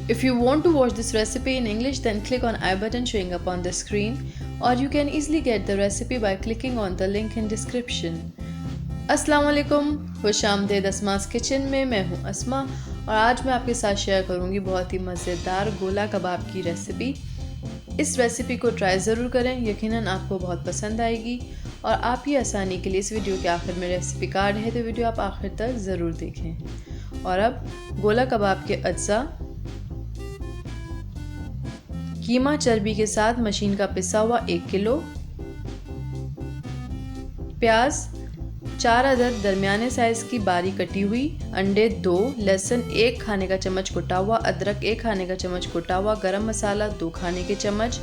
If you want to watch this recipe in English, then click on I button showing up on the screen, or you can easily get the recipe by clicking on the link in description. अस्सलाम वालेकुम, खुश आमदीद Asma's kitchen में। मैं हूँ अस्मा और आज मैं आपके साथ शेयर करूँगी बहुत ही मज़ेदार गोला कबाब की रेसिपी। इस रेसिपी को ट्राई ज़रूर करें, यकीनन आपको बहुत पसंद आएगी। और आप ही आसानी के लिए इस वीडियो के आखिर में रेसिपी कार्ड है, तो वीडियो आप आखिर तक ज़रूर देखें। और अब गोला कबाब के अज्जा: कीमा चर्बी के साथ मशीन का पिसा हुआ 1 किलो, प्याज 4 अदद दरमियाने साइज़ की बारीक कटी हुई, अंडे 2, लहसुन 1 खाने का चम्मच कुटा हुआ, अदरक 1 खाने का चम्मच कुटा हुआ, गरम मसाला 2 खाने के चम्मच,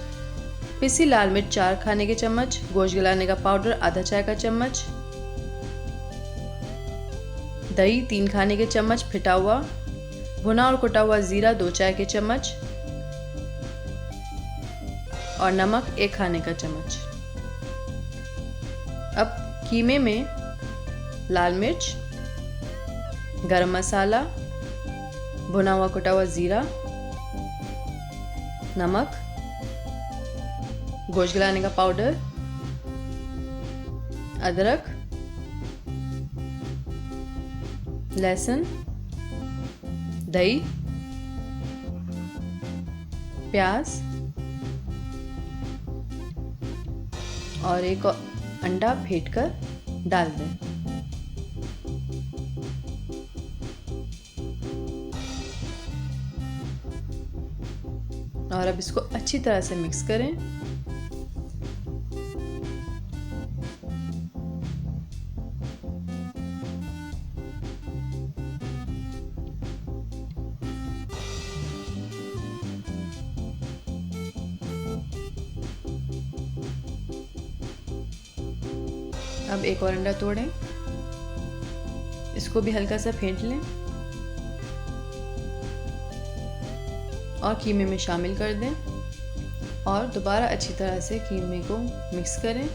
पिसी लाल मिर्च 4 खाने के चम्मच, गोश्त गलाने का पाउडर आधा चाय का चम्मच, दही 3 खाने के चम्मच फिटा हुआ, भुना और कुटा हुआ ज़ीरा 2 चाय के चम्मच और नमक 1 खाने का चम्मच। अब कीमे में लाल मिर्च, गरम मसाला, भुना हुआ कुटा हुआ ज़ीरा, नमक, गोश्त गलाने का पाउडर, अदरक, लहसुन, दही, प्याज और एक अंडा फेंटकर डाल दें। और अब इसको अच्छी तरह से मिक्स करें। अब एक और अंडा तोड़ें, इसको भी हल्का सा फेंट लें और कीमे में शामिल कर दें और दोबारा अच्छी तरह से कीमे को मिक्स करें।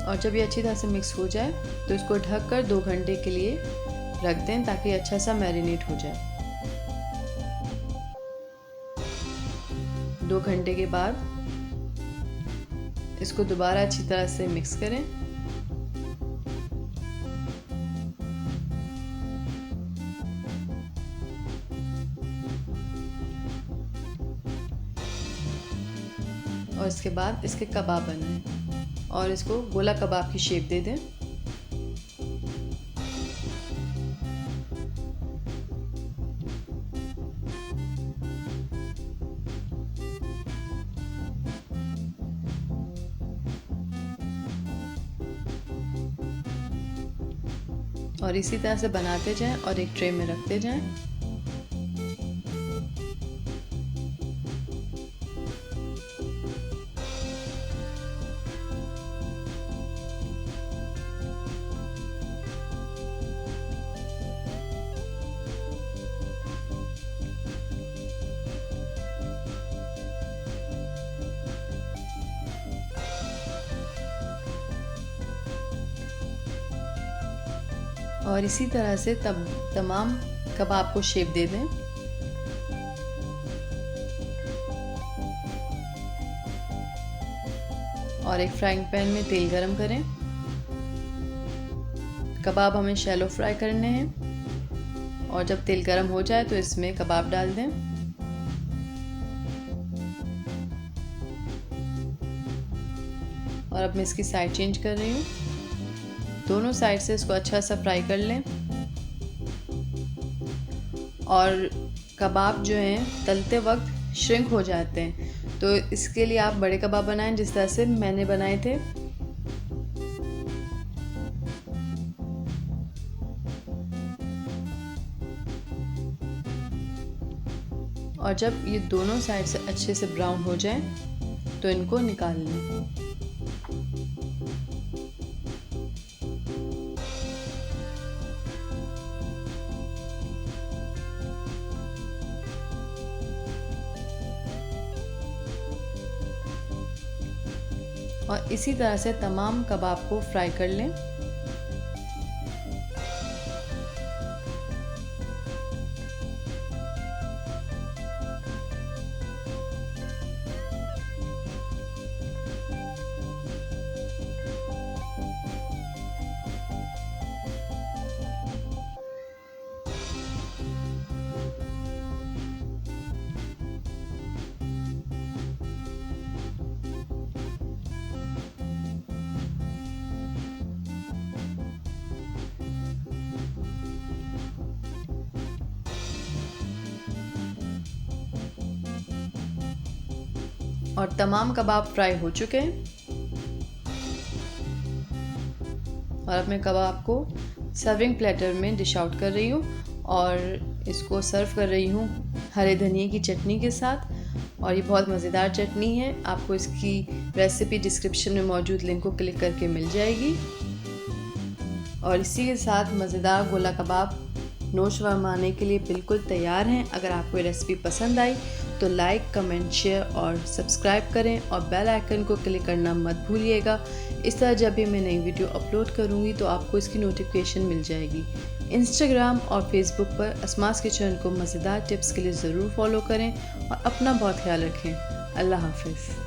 और जब ये अच्छी तरह से मिक्स हो जाए तो इसको ढककर 2 घंटे के लिए रख दें ताकि अच्छा सा मैरिनेट हो जाए। 2 घंटे के बाद इसको दोबारा अच्छी तरह से मिक्स करें और इसके बाद इसके कबाब बनाएं और इसको गोला कबाब की शेप दे दें। और इसी तरह से बनाते जाएं और एक ट्रे में रखते जाएं। और इसी तरह से तमाम कबाब को शेप दे दें। और एक फ्राइंग पैन में तेल गरम करें। कबाब हमें शैलो फ्राई करने हैं और जब तेल गरम हो जाए तो इसमें कबाब डाल दें। और अब मैं इसकी साइड चेंज कर रही हूँ। दोनों साइड से इसको अच्छा सा फ्राई कर लें। और कबाब जो हैं तलते वक्त श्रिंक हो जाते हैं, तो इसके लिए आप बड़े कबाब बनाएं जिस तरह से मैंने बनाए थे। और जब ये दोनों साइड से अच्छे से ब्राउन हो जाएं तो इनको निकाल लें। और इसी तरह से तमाम कबाब को फ्राई कर लें। और तमाम कबाब फ्राई हो चुके हैं। और अब मैं कबाब को सर्विंग प्लेटर में डिश आउट कर रही हूँ और इसको सर्व कर रही हूँ हरे धनिए की चटनी के साथ। और ये बहुत मज़ेदार चटनी है, आपको इसकी रेसिपी डिस्क्रिप्शन में मौजूद लिंक को क्लिक करके मिल जाएगी। और इसी के साथ मज़ेदार गोला कबाब नोश फरमाने के लिए बिल्कुल तैयार हैं। अगर आपको ये रेसिपी पसंद आई तो लाइक, कमेंट, शेयर और सब्सक्राइब करें और बेल आइकन को क्लिक करना मत भूलिएगा। इस तरह जब भी मैं नई वीडियो अपलोड करूँगी तो आपको इसकी नोटिफिकेशन मिल जाएगी। इंस्टाग्राम और फेसबुक पर अस्मास किचन को मज़ेदार टिप्स के लिए ज़रूर फॉलो करें और अपना बहुत ख्याल रखें। अल्लाह हाफ़िज़।